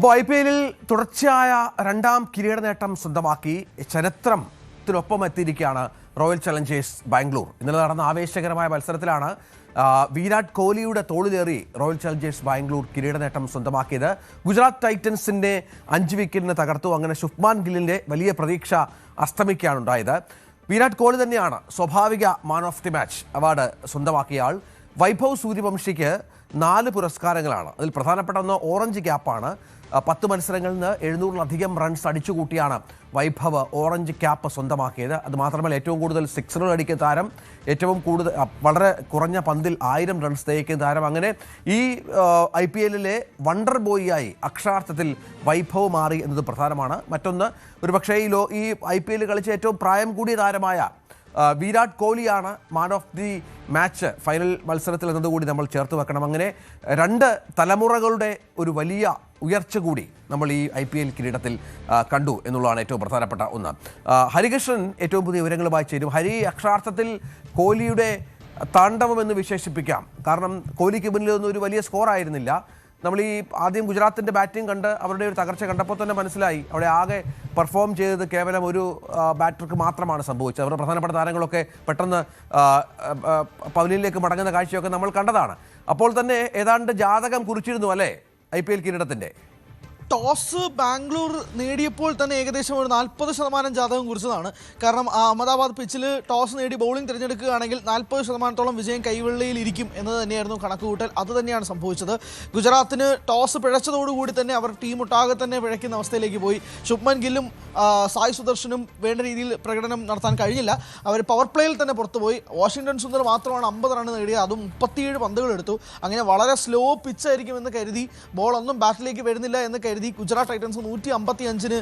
അപ്പോൾ IPL-ൽ തുടർച്ചയായ രണ്ടാം കിരീട നേട്ടം സ്വന്തമാക്കി ചരിത്രത്തിനൊപ്പം എത്തിയിരിക്കുകയാണ് റോയൽ ചലഞ്ചേഴ്സ് ബാംഗ്ലൂർ. ഇന്നലെ നടന്ന ആവേശകരമായ മത്സരത്തിലാണ് വിരാട് കോഹ്ലിയുടെ തോളിലേറി റോയൽ ചലഞ്ചേഴ്സ് ബാംഗ്ലൂർ കിരീട നേട്ടം സ്വന്തമാക്കിയത്. ഗുജറാത്ത് ടൈറ്റൻസിന്റെ 5 വിക്കറ്റിന് തകർത്തു. അങ്ങനെ ശുഭ്മാൻ ഗില്ലിന്റെ വലിയ പ്രതീക്ഷ അസ്തമിക്കുകയാണ് ഉണ്ടായത്. വിരാട് കോഹ്ലി തന്നെയാണ് സ്വാഭാവിക മാൻ ഓഫ് ദി മാച്ച് അവാർഡ് സ്വന്തമാക്കിയ ആൾ. വൈഭവ് സൂര്യവംശിക്ക് 4 പുരസ്കാരങ്ങളാണ്. അതിൽ പ്രധാനപ്പെട്ട ഒന്ന് ഓറഞ്ച് ക്യാപ്പാണ്. 10 മത്സരങ്ങളിൽ നിന്ന് 700-ലധികം റൺസ് അടിച്ചുകൂട്ടിയാണ് വൈഭവ് ഓറഞ്ച് ക്യാപ്പ് സ്വന്തമാക്കിയത്. അതുമാത്രമല്ല, ഏറ്റവും കൂടുതൽ സിക്സറുകൾ അടിക്കുന്ന താരം, ഏറ്റവും കൂടുതൽ വളരെ കുറഞ്ഞ പന്തിൽ 1000 റൺസ് തേക്കുന്ന താരം. അങ്ങനെ ഈ IPL-ലെ വണ്ടർ ബോയിയായി അക്ഷരാർത്ഥത്തിൽ വൈഭവ് മാറി എന്നത് പ്രധാനമാണ്. മറ്റൊന്ന്, ഒരുപക്ഷേ ഈ IPL കളിച്ച ഏറ്റവും പ്രായം കൂടിയ താരമായ വിരാട് കോഹ്ലിയാണ് man of the match final മത്സരത്തിൽ എന്നതുകൂടി നമ്മൾ ചേർത്ത് വെക്കണം. അങ്ങനെ 2 തലമുറകളുടെ ഒരു വലിയ ഉയർച്ച കൂടി നമ്മൾ ഈ IPL കിരീടത്തിൽ കണ്ടു എന്നുള്ളതാണ് ഏറ്റവും പ്രധാനപ്പെട്ട ഒന്ന്. ഹരികൃഷ്ണൻ ഏറ്റവും പുതിയ വിവരങ്ങളുമായി ചേരും. ഹരി, അക്ഷരാർത്ഥത്തിൽ കോഹ്ലിയുടെ താണ്ഡവം എന്ന് വിശേഷിപ്പിക്കാം. കാരണം കോഹ്ലിക്ക് മുന്നിലൊന്നും ഒരു വലിയ സ്കോർ ആയിരുന്നില്ല. നമ്മൾ ഈ ആദ്യം ഗുജറാത്തിൻ്റെ ബാറ്റിംഗ് കണ്ട് അവരുടെ ഒരു തകർച്ച കണ്ടപ്പോൾ തന്നെ മനസ്സിലായി അവിടെ ആകെ പെർഫോം ചെയ്തത് കേവലം ഒരു ബാറ്റർക്ക് മാത്രമാണ് സംഭവിച്ചത്. അവരുടെ പ്രധാനപ്പെട്ട താരങ്ങളൊക്കെ പെട്ടെന്ന് പവലിയനിലേക്ക് മടങ്ങുന്ന കാഴ്ചയൊക്കെ നമ്മൾ കണ്ടതാണ്. അപ്പോൾ തന്നെ ഏതാണ്ട് ജാതകം കുറിച്ചിരുന്നു അല്ലേ IPL കിരീടത്തിൻ്റെ? ടോസ് ബാംഗ്ലൂർ നേടിയപ്പോൾ തന്നെ ഏകദേശം ഒരു 40% ജാതകം കുറിച്ചതാണ്. കാരണം അഹമ്മദാബാദ് പിച്ചിൽ ടോസ് നേടി ബൗളിംഗ് തിരഞ്ഞെടുക്കുകയാണെങ്കിൽ 40% വിജയം കൈവെള്ളിയിൽ ഇരിക്കും എന്ന് തന്നെയായിരുന്നു കണക്കുകൂട്ടൽ. അത് തന്നെയാണ് സംഭവിച്ചത്. ഗുജറാത്തിന് ടോസ് പിഴച്ചതോടുകൂടി തന്നെ അവർ ടീം ഒട്ടാകെ തന്നെ പിഴയ്ക്കുന്ന അവസ്ഥയിലേക്ക് പോയി. ശുഭ്മാൻ ഗില്ലും സായ് സുദർശനും വേണ്ട രീതിയിൽ പ്രകടനം നടത്താൻ കഴിഞ്ഞില്ല. അവർ പവർ പ്ലേയിൽ തന്നെ പുറത്തുപോയി. വാഷിംഗ്ടൺ സുന്ദർ മാത്രമാണ് 50 റൺ നേടിയത്. അതും 37 പന്തുകൾ എടുത്തു. അങ്ങനെ വളരെ സ്ലോ പിച്ചായിരിക്കും എന്ന് കരുതി, ബോളൊന്നും ബാറ്റിലേക്ക് വരുന്നില്ല എന്ന് കരുതി ഗുജറാത്ത് ടൈറ്റൻസ് 155-ന്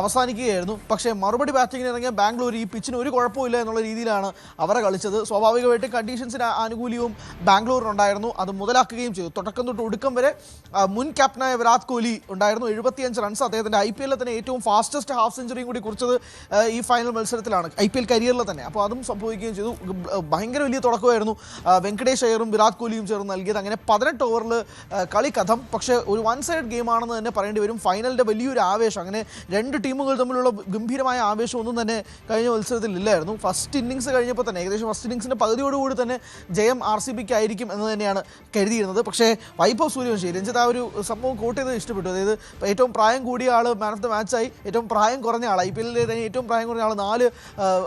അവസാനിക്കുകയായിരുന്നു. പക്ഷേ മറുപടി ബാറ്റിങ്ങിന് ഇറങ്ങിയ ബാംഗ്ലൂർ ഈ പിച്ചിന് ഒരു കുഴപ്പമില്ല എന്നുള്ള രീതിയിലാണ് അവരെ കളിച്ചത്. സ്വാഭാവികമായിട്ടും കണ്ടീഷൻസിന് ആനുകൂല്യവും ബാംഗ്ലൂരിനുണ്ടായിരുന്നു. അത് മുതലാക്കുകയും ചെയ്തു. തുടക്കം തൊട്ട് ഒടുക്കം വരെ മുൻ ക്യാപ്റ്റനായ വിരാട് കോഹ്ലി ഉണ്ടായിരുന്നു. 75 റൺസ്. അദ്ദേഹത്തിൻ്റെ IPL-ലെ തന്നെ ഏറ്റവും ഫാസ്റ്റസ്റ്റ് ഹാഫ് സെഞ്ചുറിയും കൂടി കുറിച്ചത് ഈ ഫൈനൽ മത്സരത്തിലാണ്, IPL കരിയറിൽ തന്നെ. അപ്പോൾ അതും സംഭവിക്കുകയും ചെയ്തു. ഭയങ്കര വലിയ തുടക്കമായിരുന്നു വെങ്കടേഷ് അയ്യറും വിരാട് കോഹ്ലിയും ചേർന്ന് നൽകിയത്. അങ്ങനെ 18 ഓവറിൽ കളി കഥം. പക്ഷേ ഒരു വൺ സൈഡ് ഗെയിമാണെന്ന് തന്നെ പറയേണ്ടി വരും. ഫൈനലിൻ്റെ വലിയൊരു ആവേശം, അങ്ങനെ 2 ടീമുകൾ തമ്മിലുള്ള ഗംഭീരമായ ആവേശം ഒന്നും തന്നെ കഴിഞ്ഞ മത്സരത്തിൽ ഇല്ലായിരുന്നു. ഫസ്റ്റ് ഇന്നിങ്സ് കഴിഞ്ഞപ്പോൾ തന്നെ ഏകദേശം ഫസ്റ്റ് ഇന്നിങ്സിൻ്റെ പകുതിയോടുകൂടി തന്നെ ജയം RCBക്ക് ആയിരിക്കും എന്ന് തന്നെയാണ് കരുതിയിരുന്നത്. പക്ഷേ വൈഭവ് സൂര്യവംശി, രഞ്ജിത്ത് ആ ഒരു സംഭവം കോട്ട് ചെയ്ത് ഇഷ്ടപ്പെട്ടു. അതായത് ഏറ്റവും പ്രായം കൂടിയ ആൾ മാൻ ഓഫ് ദ മാച്ചായി, ഏറ്റവും പ്രായം കുറഞ്ഞ ആൾ, IPL-ലെ തന്നെ ഏറ്റവും പ്രായം കുറഞ്ഞ ആൾ 4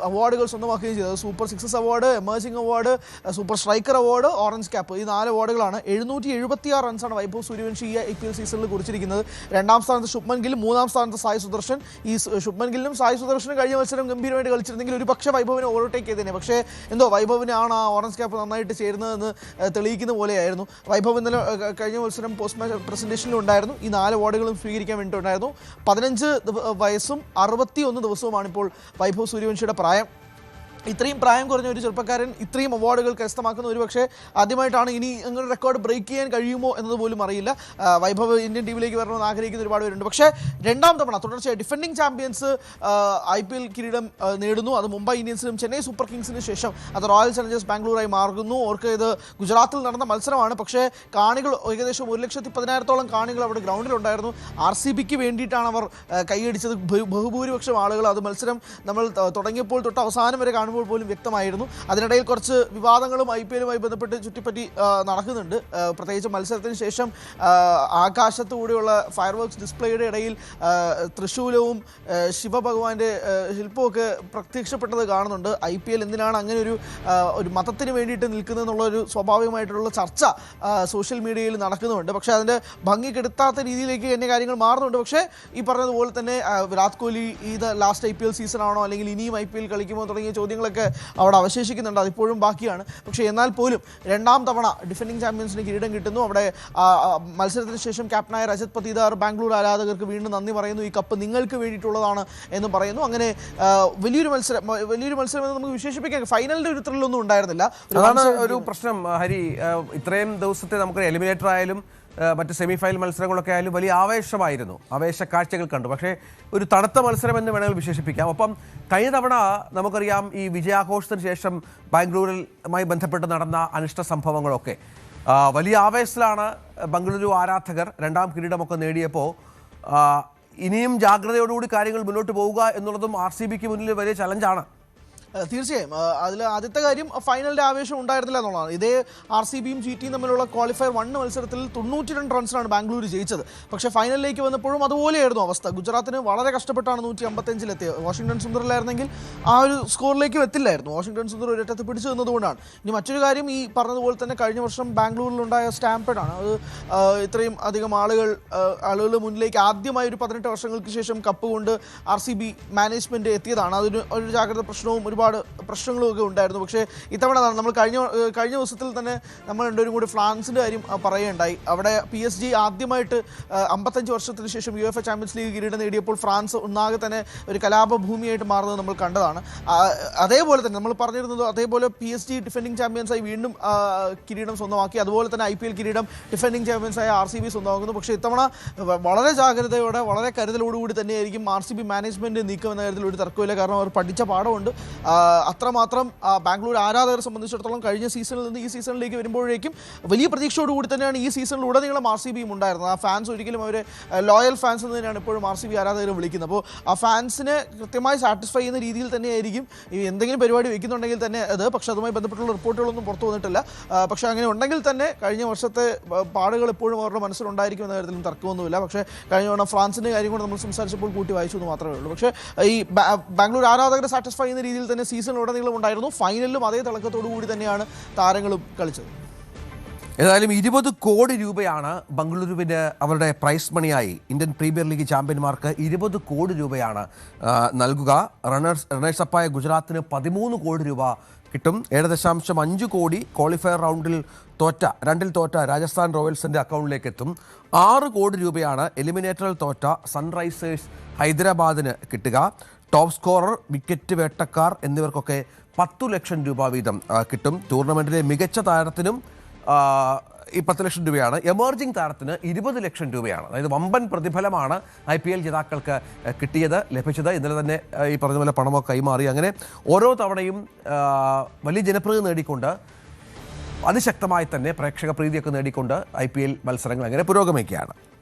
അവാർഡുകൾ സ്വന്തമാക്കുകയും ചെയ്തത്. Super sixes award, emerging award, super striker award, orange cap, ഈ 4 അവാർഡുകളാണ്. 776 റൺസാണ് വൈഭവ് സൂര്യവംശി ഈ IPL സീസണിൽ കുറിച്ചിരിക്കുന്നത്. 2ാം സ്ഥാനത്ത് ശുഭ്മാൻ ഗിൽ, 3ാം സ്ഥാനത്ത് സായ് സുദർശൻ. ഈ ശുഭ്മാൻ ഗില്ലും സായ് സുദർശനും കഴിഞ്ഞ മത്സരം ഗംഭീരമായിട്ട് കളിച്ചിരുന്നെങ്കിൽ ഒരു പക്ഷേ വൈഭവിനെ ഓവർടേക്ക് ചെയ്തേനെ. പക്ഷേ എന്തോ വൈഭവിനാണ് ആ ഓറഞ്ച് ക്യാപ്പ് നന്നായിട്ട് ചേരുന്നതെന്ന് തെളിയിക്കുന്ന പോലെയായിരുന്നു. വൈഭവ് ഇന്നലെ കഴിഞ്ഞ മത്സരം പോസ്റ്റ് മാച്ച് പ്രസൻറ്റേഷനിലും ഉണ്ടായിരുന്നു. ഈ 4 അവാർഡുകളും സ്വീകരിക്കാൻ വേണ്ടിയിട്ടുണ്ടായിരുന്നു. 15 വയസ്സും 61 ദിവസവുമാണ് ഇപ്പോൾ വൈഭവ് സൂര്യവംശിയുടെ പ്രായം. ഇത്രയും പ്രായം കുറഞ്ഞ ഒരു ചെറുപ്പക്കാരൻ ഇത്രയും അവാർഡുകൾ കരസ്ഥമാക്കുന്ന ഒരു പക്ഷേ ആദ്യമായിട്ടാണ്. ഇനി അങ്ങനെ റെക്കോർഡ് ബ്രേക്ക് ചെയ്യാൻ കഴിയുമോ എന്നതുപോലും അറിയില്ല. വൈഭവ് ഇന്ത്യൻ ടീമിലേക്ക് വരണമെന്ന് ആഗ്രഹിക്കുന്ന ഒരുപാട് പേരുണ്ട്. പക്ഷേ 2ാം തവണ തുടർച്ചയായി ഡിഫെൻഡിങ് ചാമ്പ്യൻസ് IPL കിരീടം നേടുന്നു. അത് മുംബൈ ഇന്ത്യൻസിനും ചെന്നൈ സൂപ്പർ കിങ്സിനും ശേഷം അത് റോയൽ ചലഞ്ചേഴ്സ് ബാംഗ്ലൂരായി മാറുന്നു. അവർക്ക് ഇത് ഗുജറാത്തിൽ നടന്ന മത്സരമാണ്. പക്ഷേ കാണികൾ ഏകദേശം 1,10,000-ഓളം കാണികൾ അവിടെ ഗ്രൗണ്ടിലുണ്ടായിരുന്നു. RCBക്ക് വേണ്ടിയിട്ടാണ് അവർ കൈയടിച്ചത് ബഹുഭൂരിപക്ഷം ആളുകൾ. അത് മത്സരം നമ്മൾ തുടങ്ങിയപ്പോൾ തൊട്ട് അവസാനം വരെ കാണുമ്പോൾ പോലും വ്യക്തമായിരുന്നു. അതിനിടയിൽ കുറച്ച് വിവാദങ്ങളും IPL-യുമായി ബന്ധപ്പെട്ട് ചുറ്റിപ്പറ്റി നടക്കുന്നുണ്ട്. പ്രത്യേകിച്ച് മത്സരത്തിന് ശേഷം ആകാശത്തുകൂടിയുള്ള ഫയർ വർക്ക്സ് ഡിസ്പ്ലേയുടെ ഇടയിൽ തൃശ്ശൂലവും ശിവഭഗവാന്റെ ശില്പമൊക്കെ പ്രത്യക്ഷപ്പെട്ടത് കാണുന്നുണ്ട്. IPL എന്തിനാണ് അങ്ങനെ ഒരു മതത്തിന് വേണ്ടിയിട്ട് നിൽക്കുന്നതെന്നുള്ളൊരു സ്വാഭാവികമായിട്ടുള്ള ചർച്ച സോഷ്യൽ മീഡിയയിൽ നടക്കുന്നുണ്ട്. പക്ഷേ അതിൻ്റെ ഭംഗി കെടുത്താത്ത രീതിയിലേക്ക് തന്നെ കാര്യങ്ങൾ മാറുന്നുണ്ട്. പക്ഷേ ഈ പറഞ്ഞതുപോലെ തന്നെ വിരാട് കോഹ്ലി ഇത് ലാസ്റ്റ് IPL സീസണാണോ അല്ലെങ്കിൽ ഇനിയും IPL കളിക്കുമോ തുടങ്ങിയ ചോദ്യങ്ങളൊക്കെ അവിടെ അവശേഷിക്കുന്നുണ്ട്. അതിപ്പോഴും ബാക്കിയാണ്. പക്ഷേ എന്നാൽ പോലും 2ാം തവണ ഡിഫെൻഡിങ് ചാമ്പ്യൻസിന് കിരീടം കിട്ടുന്നു. അവിടെ മത്സരത്തിന് ശേഷം ക്യാപ്റ്റനായ രജത് പതീദാർ ബാംഗ്ലൂർ ആരാധകർക്ക് വീണ്ടും നന്ദി പറയുന്നു. ഈ കപ്പ് നിങ്ങൾക്ക് വേണ്ടിയിട്ടുള്ളതാണ് എന്ന് പറയുന്നു. അങ്ങനെ വലിയൊരു മത്സരം എന്ന് നമുക്ക് വിശേഷിപ്പിക്കാൻ ഫൈനലിൻ്റെ ഒരു ത്രില്ലൊന്നും ഉണ്ടായിരുന്നില്ല. അതാണ് ഒരു പ്രശ്നം ഹരി. ഇത്രയും ദിവസത്തെ നമുക്ക് എലിമിനേറ്റർ ആയാലും മറ്റ് സെമി ഫൈനൽ മത്സരങ്ങളൊക്കെ ആയാലും വലിയ ആവേശമായിരുന്നു, ആവേശ കാഴ്ചകൾ കണ്ടു. പക്ഷേ ഒരു തണുത്ത മത്സരം എന്ന് വേണമെങ്കിൽ വിശേഷിപ്പിക്കാം. ഒപ്പം കഴിഞ്ഞ തവണ നമുക്കറിയാം ഈ വിജയാഘോഷത്തിന് ശേഷം ബാംഗ്ലൂരിലുമായി ബന്ധപ്പെട്ട് നടന്ന അനിഷ്ട സംഭവങ്ങളൊക്കെ വലിയ ആവേശത്തിലാണ് ബംഗളൂരു ആരാധകർ 2ാം കിരീടമൊക്കെ നേടിയപ്പോൾ ഇനിയും ജാഗ്രതയോടുകൂടി കാര്യങ്ങൾ മുന്നോട്ട് പോവുക എന്നുള്ളതും RCBക്ക് മുന്നിൽ വലിയ ചലഞ്ചാണ്. തീർച്ചയായും അതിൽ ആദ്യത്തെ കാര്യം ഫൈനലിൻ്റെ ആവേശം ഉണ്ടായിരുന്നില്ല എന്നുള്ളതാണ്. ഇതേ RCBയും GTയും തമ്മിലുള്ള ക്വാളിഫയർ 1 മത്സരത്തിൽ 92 റൺസിനാണ് ബാംഗ്ലൂർ ജയിച്ചത്. പക്ഷേ ഫൈനലിലേക്ക് വന്നപ്പോഴും അതുപോലെയായിരുന്നു അവസ്ഥ. ഗുജറാത്തിന് വളരെ കഷ്ടപ്പെട്ടാണ് 155-ലെത്തിയത്. വാഷിംഗ്ടൺ സുന്ദറിലായിരുന്നെങ്കിൽ ആ ഒരു സ്കോറിലേക്കും എത്തില്ലായിരുന്നു. വാഷിംഗ്ടൺ സുന്ദർ ഒരിടത്ത് പിടിച്ചു നിന്നതുകൊണ്ടാണ്. ഇനി മറ്റൊരു കാര്യം, ഈ പറഞ്ഞതുപോലെ തന്നെ കഴിഞ്ഞ വർഷം ബാംഗ്ലൂരിലുണ്ടായ സ്റ്റാമ്പേഡാണ്. അത് ഇത്രയും അധികം ആളുകളുടെ മുന്നിലേക്ക് ആദ്യമായി ഒരു 18 വർഷങ്ങൾക്ക് ശേഷം കപ്പ് കൊണ്ട് RCB മാനേജ്മെൻറ്റ് എത്തിയതാണ്. അതിന് ഒരു ജാഗ്രത പ്രശ്നവും ഒരുപാട് പ്രശ്നങ്ങളൊക്കെ ഉണ്ടായിരുന്നു. പക്ഷേ ഇത്തവണ നമ്മൾ കഴിഞ്ഞ ദിവസത്തിൽ തന്നെ നമ്മൾ രണ്ടുപേരും കൂടി ഫ്രാൻസിൻ്റെ കാര്യം പറയുകയുണ്ടായി. അവിടെ PSG ആദ്യമായിട്ട് 55 വർഷത്തിന് ശേഷം UEFA ചാമ്പ്യൻസ് ലീഗ് കിരീടം നേടിയപ്പോൾ ഫ്രാൻസ് ഒന്നാകെ തന്നെ ഒരു കലാപഭൂമിയായിട്ട് മാറുന്നത് നമ്മൾ കണ്ടതാണ്. അതേപോലെ തന്നെ നമ്മൾ പറഞ്ഞിരുന്നത്, അതേപോലെ PSG ഡിഫെൻഡിങ് ചാമ്പ്യൻസായി വീണ്ടും കിരീടം സ്വന്തമാക്കി. അതുപോലെ തന്നെ IPL കിരീടം ഡിഫെൻഡിങ് ചാമ്പ്യൻസായ RCB സ്വന്തമാക്കുന്നു. പക്ഷേ ഇത്തവണ വളരെ ജാഗ്രതയോടെ, വളരെ കരുതലോടുകൂടി തന്നെയായിരിക്കും RCB മാനേജ്മെൻറ്റ് നീക്കം എന്ന കാര്യത്തിൽ ഒരു തർക്കമില്ല. കാരണം അവർ പഠിച്ച പാഠമുണ്ട്. അത്രമാത്രം ബാംഗ്ലൂർ ആരാധകരെ സംബന്ധിച്ചിടത്തോളം കഴിഞ്ഞ സീസണിൽ നിന്ന് ഈ സീസണിലേക്ക് വരുമ്പോഴേക്കും വലിയ പ്രതീക്ഷയോടുകൂടി തന്നെയാണ് ഈ സീസണിൽ ഉടനീളം RCBയും ഉണ്ടായിരുന്നത്. ആ ഫാൻസ് ഒരിക്കലും അവരെ ലോയൽ ഫാൻസ് എന്ന് തന്നെയാണ് ഇപ്പോഴും RCB ആരാധകരെ വിളിക്കുന്നത്. അപ്പോൾ ആ ഫാൻസിനെ കൃത്യമായി സാറ്റിസ്ഫൈ ചെയ്യുന്ന രീതിയിൽ തന്നെയായിരിക്കും ഈ എന്തെങ്കിലും പരിപാടി വയ്ക്കുന്നുണ്ടെങ്കിൽ തന്നെ അത്. പക്ഷേ അതുമായി ബന്ധപ്പെട്ടുള്ള റിപ്പോർട്ടുകളൊന്നും പുറത്തു വന്നിട്ടില്ല. പക്ഷേ അങ്ങനെ ഉണ്ടെങ്കിൽ തന്നെ കഴിഞ്ഞ വർഷത്തെ പാടുകൾ എപ്പോഴും അവരുടെ മനസ്സിലുണ്ടായിരിക്കും എന്ന കാര്യത്തിലും തർക്കമൊന്നുമില്ല. പക്ഷേ കഴിഞ്ഞ തവണ ഫ്രാൻസിൻ്റെ കാര്യം കൂടെ നമ്മൾ സംസാരിച്ചപ്പോൾ കൂട്ടി വായിച്ചു എന്ന് മാത്രമേ ഉള്ളൂ. പക്ഷേ ഈ ബാംഗ്ലൂർ ആരാധകരെ സാറ്റിസ്ഫൈ ചെയ്യുന്ന രീതിയിൽ തന്നെ സീസണിലുടനീളം ഉണ്ടായിരുന്നു. ഫൈനലിലും അതേ തിളക്കത്തോടു കൂടി തന്നെയാണ് താരങ്ങളും കളിച്ചത്. ഏതായാലും 20 കോടി രൂപയാണ് ബംഗളൂരുവിന് അവരുടെ പ്രൈസ് മണിയായി. ഇന്ത്യൻ പ്രീമിയർ ലീഗ് ചാമ്പ്യന്മാർക്ക് 20 കോടി രൂപയാണ് നൽകുക. റണ്ണേഴ്സപ്പായ ഗുജറാത്തിന് 13 കോടി രൂപ കിട്ടും. 7.5 കോടി ക്വാളിഫയർ രണ്ടിൽ തോറ്റ രാജസ്ഥാൻ റോയൽസിൻ്റെ അക്കൗണ്ടിലേക്ക് എത്തും. 6 കോടി രൂപയാണ് എലിമിനേറ്ററിൽ തോറ്റ സൺറൈസേഴ്സ് ഹൈദരാബാദിന് കിട്ടുക. ടോപ്പ് സ്കോറർ, വിക്കറ്റ് വേട്ടക്കാർ എന്നിവർക്കൊക്കെ 10 ലക്ഷം രൂപ വീതം കിട്ടും. ടൂർണമെൻറ്റിലെ മികച്ച താരത്തിനും ഈ 10 ലക്ഷം രൂപയാണ്. എമർജിംഗ് താരത്തിന് 20 ലക്ഷം രൂപയാണ്. അതായത് വമ്പൻ പ്രതിഫലമാണ് IPL ജേതാക്കൾക്ക് ലഭിച്ചത്. ഇന്നലെ തന്നെ ഈ പറഞ്ഞ പോലെ പണമൊക്കെ കൈമാറി. അങ്ങനെ ഓരോ തവണയും വലിയ ജനപ്രീതി നേടിക്കൊണ്ട്, അതിശക്തമായി തന്നെ പ്രേക്ഷക പ്രീതിയൊക്കെ നേടിക്കൊണ്ട് IPL മത്സരങ്ങൾ അങ്ങനെ പുരോഗമിക്കുകയാണ്.